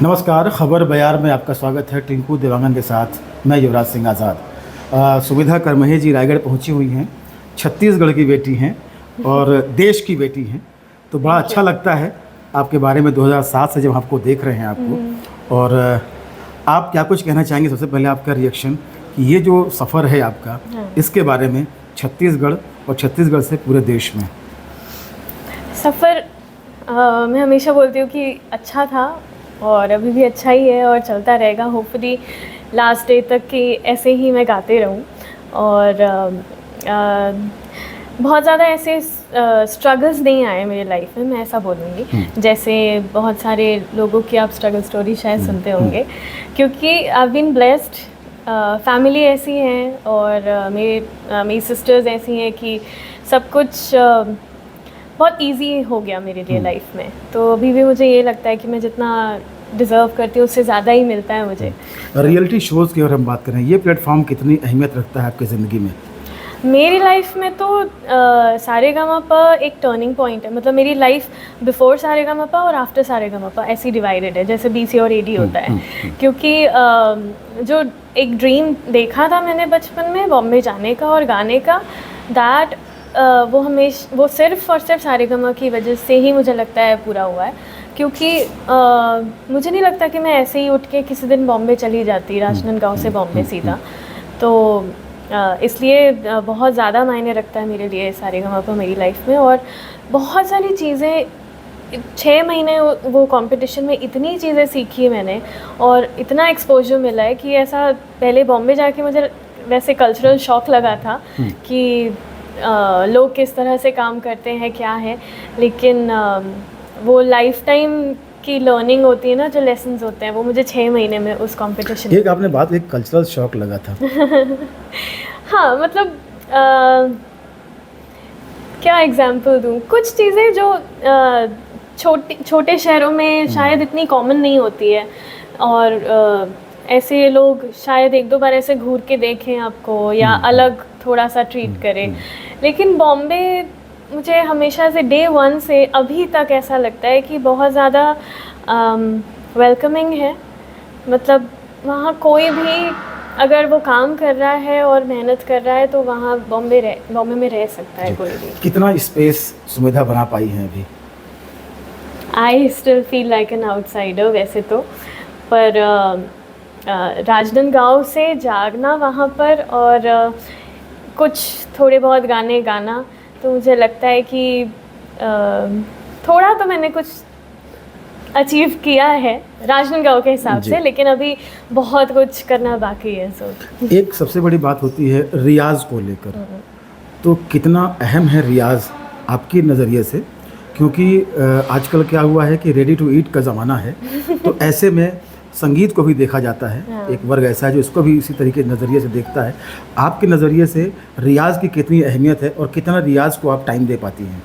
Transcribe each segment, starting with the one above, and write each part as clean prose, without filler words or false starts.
नमस्कार, खबर बयार में आपका स्वागत है। टिंकू देवांगन के साथ मैं युवराज सिंह आज़ाद। सुविधा करमही जी रायगढ़ पहुंची हुई हैं। छत्तीसगढ़ की बेटी हैं और देश की बेटी हैं, तो बड़ा अच्छा लगता है आपके बारे में 2007 से जब आपको देख रहे हैं आपको। और आप क्या कुछ कहना चाहेंगे? सबसे पहले आपका रिएक्शन कि ये जो सफ़र है आपका, इसके बारे में छत्तीसगढ़ और छत्तीसगढ़ से पूरे देश में। सफ़र मैं हमेशा बोलती हूँ कि अच्छा था और अभी भी अच्छा ही है और चलता रहेगा। होपफुली लास्ट डे तक कि ऐसे ही मैं गाते रहूँ। और बहुत ज़्यादा ऐसे स्ट्रगल्स नहीं आए मेरी लाइफ में, मैं ऐसा बोलूँगी। जैसे बहुत सारे लोगों की आप स्ट्रगल स्टोरी शायद सुनते होंगे, क्योंकि आई बीन ब्लेस्ड। फैमिली ऐसी है और मेरी सिस्टर्स ऐसी हैं कि सब कुछ बहुत इजी हो गया मेरे लिए लाइफ में। तो अभी भी मुझे ये लगता है कि मैं जितना डिज़र्व करती हूँ उससे ज़्यादा ही मिलता है मुझे। रियलिटी शोज़ की अगर हम बात करें, ये प्लेटफॉर्म कितनी अहमियत रखता है आपकी ज़िंदगी में? मेरी लाइफ में तो सारेगामापा एक टर्निंग पॉइंट है। मतलब मेरी लाइफ बिफोर सारेगामापा और आफ्टर सारेगामापा ऐसी डिवाइडेड है, जैसे BC और AD होता है। क्योंकि जो एक ड्रीम देखा था मैंने बचपन में बॉम्बे जाने का और गाने का, दैट वो सिर्फ और सिर्फ सारेगामा की वजह से ही मुझे लगता है पूरा हुआ है। क्योंकि मुझे नहीं लगता कि मैं ऐसे ही उठ के किसी दिन बॉम्बे चली जाती, राजनांदगांव से बॉम्बे सीधा। तो इसलिए बहुत ज़्यादा मायने रखता है मेरे लिए सारेगामापा मेरी लाइफ में। और बहुत सारी चीज़ें 6 महीने वो कंपटीशन में इतनी चीज़ें सीखी है मैंने और इतना एक्सपोजर मिला है कि ऐसा पहले बॉम्बे जाके मुझे वैसे कल्चरल शॉक लगा था कि लोग किस तरह से काम करते हैं, क्या है। लेकिन वो लाइफ टाइम की लर्निंग होती है ना, जो लेसन्स होते हैं, वो मुझे 6 महीने में उस कंपटीशन एक आपने बात, एक कल्चरल शॉक लगा था। हाँ, मतलब क्या एग्जांपल दूँ? कुछ चीज़ें जो छोटे शहरों में शायद इतनी कॉमन नहीं होती है और ऐसे लोग शायद एक दो बार ऐसे घूर के देखें आपको या अलग थोड़ा सा ट्रीट करें। लेकिन बॉम्बे मुझे हमेशा से डे 1 से अभी तक ऐसा लगता है कि बहुत ज़्यादा वेलकमिंग है। मतलब वहाँ कोई भी अगर वो काम कर रहा है और मेहनत कर रहा है तो वहाँ बॉम्बे में रह सकता है कोई भी। कितना स्पेस सुविधा बना पाई है अभी? I still feel like an outsider वैसे तो, पर राजनांदगांव से जागना वहाँ पर और कुछ थोड़े बहुत गाने गाना, तो मुझे लगता है कि थोड़ा तो मैंने कुछ अचीव किया है राजनांदगांव के हिसाब से, लेकिन अभी बहुत कुछ करना बाकी है। एक सबसे बड़ी बात होती है रियाज को लेकर, तो कितना अहम है रियाज आपके नज़रिए से? क्योंकि आजकल क्या हुआ है कि रेडी टू ईट का ज़माना है, तो ऐसे में संगीत को भी देखा जाता है। एक वर्ग ऐसा है जो इसको भी इसी तरीके नज़रिए से देखता है। आपके नज़रिए से रियाज की कितनी अहमियत है और कितना रियाज को आप टाइम दे पाती हैं?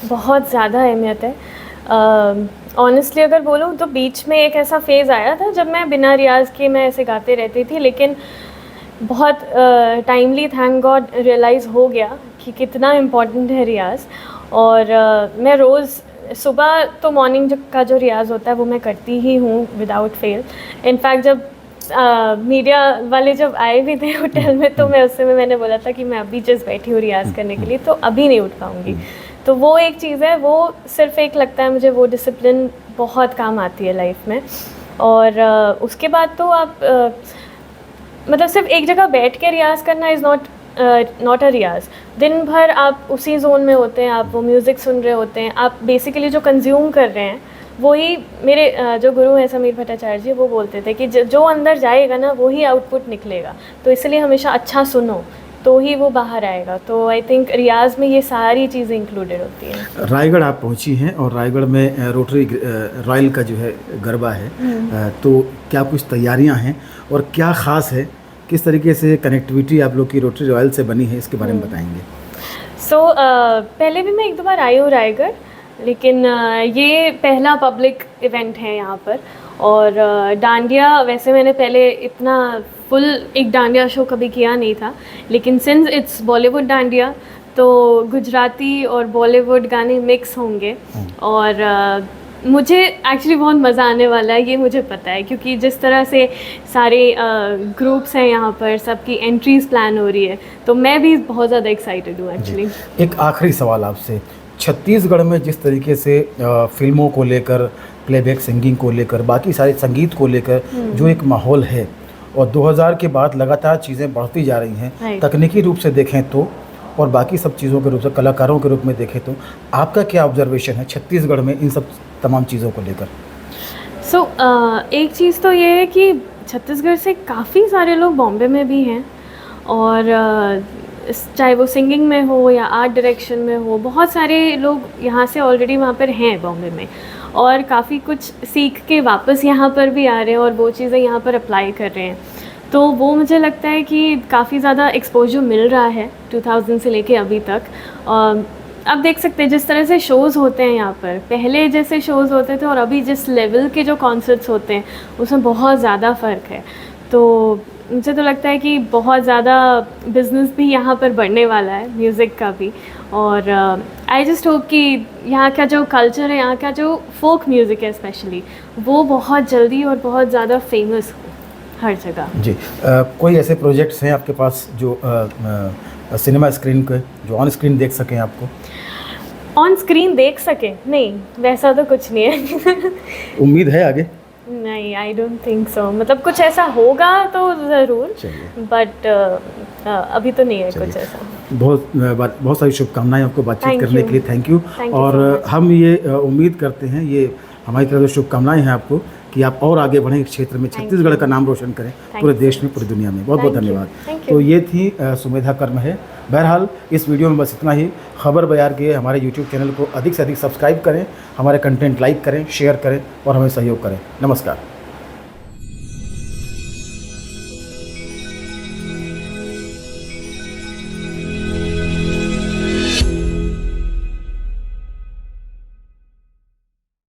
बहुत ज़्यादा अहमियत है। ऑनेस्टली अगर बोलूँ तो बीच में एक ऐसा फेज़ आया था जब मैं बिना रियाज के मैं ऐसे गाते रहती थी, लेकिन बहुत टाइमली थैंक गॉड रियलाइज़ हो गया कि कितना इम्पोर्टेंट है रियाज। और मैं रोज़ सुबह तो मॉर्निंग का जो रियाज़ होता है वो मैं करती ही हूँ विदाउट फेल। इनफैक्ट जब मीडिया वाले जब आए भी थे होटल में, तो मैंने बोला था कि मैं अभी जस्ट बैठी हूँ रियाज़ करने के लिए, तो अभी नहीं उठ पाऊँगी। तो वो एक चीज़ है, वो सिर्फ एक लगता है मुझे वो डिसिप्लिन बहुत काम आती है लाइफ में। और उसके बाद तो आप मतलब सिर्फ एक जगह बैठ के रियाज़ करना इज़ नॉट अ रियाज़। दिन भर आप उसी जोन में होते हैं, आप वो म्यूज़िक सुन रहे होते हैं, आप बेसिकली जो कंज्यूम कर रहे हैं वही। मेरे जो गुरु हैं समीर भट्टाचार्य जी, वो बोलते थे कि जो अंदर जाएगा ना वही आउटपुट निकलेगा, तो इसलिए हमेशा अच्छा सुनो तो ही वो बाहर आएगा। तो आई थिंक रियाज में ये सारी चीज़ें इंक्लूडेड होती हैं। रायगढ़ आप पहुंची हैं और रायगढ़ में रोटरी रॉयल का जो है गरबा है, तो क्या कुछ तैयारियां हैं और क्या ख़ास है? किस तरीके से कनेक्टिविटी आप लोग की रोटरी रॉयल से बनी है, इसके बारे में बताएंगे। पहले भी मैं एक दो बार आई हूँ रायगढ़, लेकिन ये पहला पब्लिक इवेंट है यहाँ पर। और डांडिया वैसे मैंने पहले इतना फुल एक डांडिया शो कभी किया नहीं था, लेकिन सिंस इट्स बॉलीवुड डांडिया तो गुजराती और बॉलीवुड गाने मिक्स होंगे और मुझे एक्चुअली बहुत मज़ा आने वाला है, ये मुझे पता है, क्योंकि जिस तरह से सारे ग्रुप्स हैं यहाँ पर, सबकी एंट्रीज प्लान हो रही है, तो मैं भी बहुत ज़्यादा एक्साइटेड हूँ एक्चुअली। एक आखिरी सवाल आपसे, छत्तीसगढ़ में जिस तरीके से फिल्मों को लेकर, प्लेबैक सिंगिंग को लेकर, बाकी सारे संगीत को लेकर जो एक माहौल है, और 2000 के बाद लगातार चीज़ें बढ़ती जा रही हैं, Right. तकनीकी रूप से देखें तो और बाकी सब चीज़ों के रूप से, कलाकारों के रूप में देखें तो, आपका क्या ऑब्जर्वेशन है छत्तीसगढ़ में इन सब तमाम चीज़ों को लेकर? सो एक चीज़ तो ये है कि छत्तीसगढ़ से काफ़ी सारे लोग बॉम्बे में भी हैं, और चाहे वो सिंगिंग में हो या आर्ट डायरेक्शन में हो, बहुत सारे लोग यहाँ से ऑलरेडी वहाँ पर हैं बॉम्बे में, और काफ़ी कुछ सीख के वापस यहाँ पर भी आ रहे हैं और वो चीज़ें यहाँ पर अप्लाई कर रहे हैं। तो वो मुझे लगता है कि काफ़ी ज़्यादा एक्सपोजर मिल रहा है 2000 से लेके अभी तक। आप देख सकते हैं जिस तरह से शोज़ होते हैं यहाँ पर, पहले जैसे शोज़ होते थे और अभी जिस लेवल के जो कॉन्सर्ट्स होते हैं उसमें बहुत ज़्यादा फ़र्क है। तो मुझे तो लगता है कि बहुत ज़्यादा बिज़नेस भी यहाँ पर बढ़ने वाला है, म्यूज़िक का भी। और आई जस्ट होप कि यहाँ का जो कल्चर है, यहाँ का जो फोक म्यूज़िक है स्पेशली, वो बहुत जल्दी और बहुत ज़्यादा फेमस हो हर जगह। जी, कोई ऐसे प्रोजेक्ट्स हैं आपके पास जो सिनेमा स्क्रीन के, जो ऑन स्क्रीन देख सकें आपको? ऑन स्क्रीन देख सकें? नहीं, वैसा तो कुछ नहीं है। उम्मीद है आगे? नहीं, आई डोंट थिंक सो। मतलब कुछ ऐसा होगा तो ज़रूर, बट अभी तो नहीं है कुछ ऐसा। बहुत सारी शुभकामनाएं आपको बातचीत Thank करने you. के लिए, थैंक यू। Thank you और so much. हम ये उम्मीद करते हैं, ये हमारी तरफ से शुभकामनाएं हैं आपको कि आप और आगे बढ़ें इस क्षेत्र में, छत्तीसगढ़ का नाम रोशन करें पूरे देश में, पूरी दुनिया में। बहुत बहुत Thank you. धन्यवाद। Thank you. तो ये थी सुमेधा कर्म है। बहरहाल इस वीडियो में बस इतना ही। खबर बयार के हमारे यूट्यूब चैनल को अधिक से अधिक सब्सक्राइब करें, हमारे कंटेंट लाइक करें, शेयर करें और हमें सहयोग करें। नमस्कार।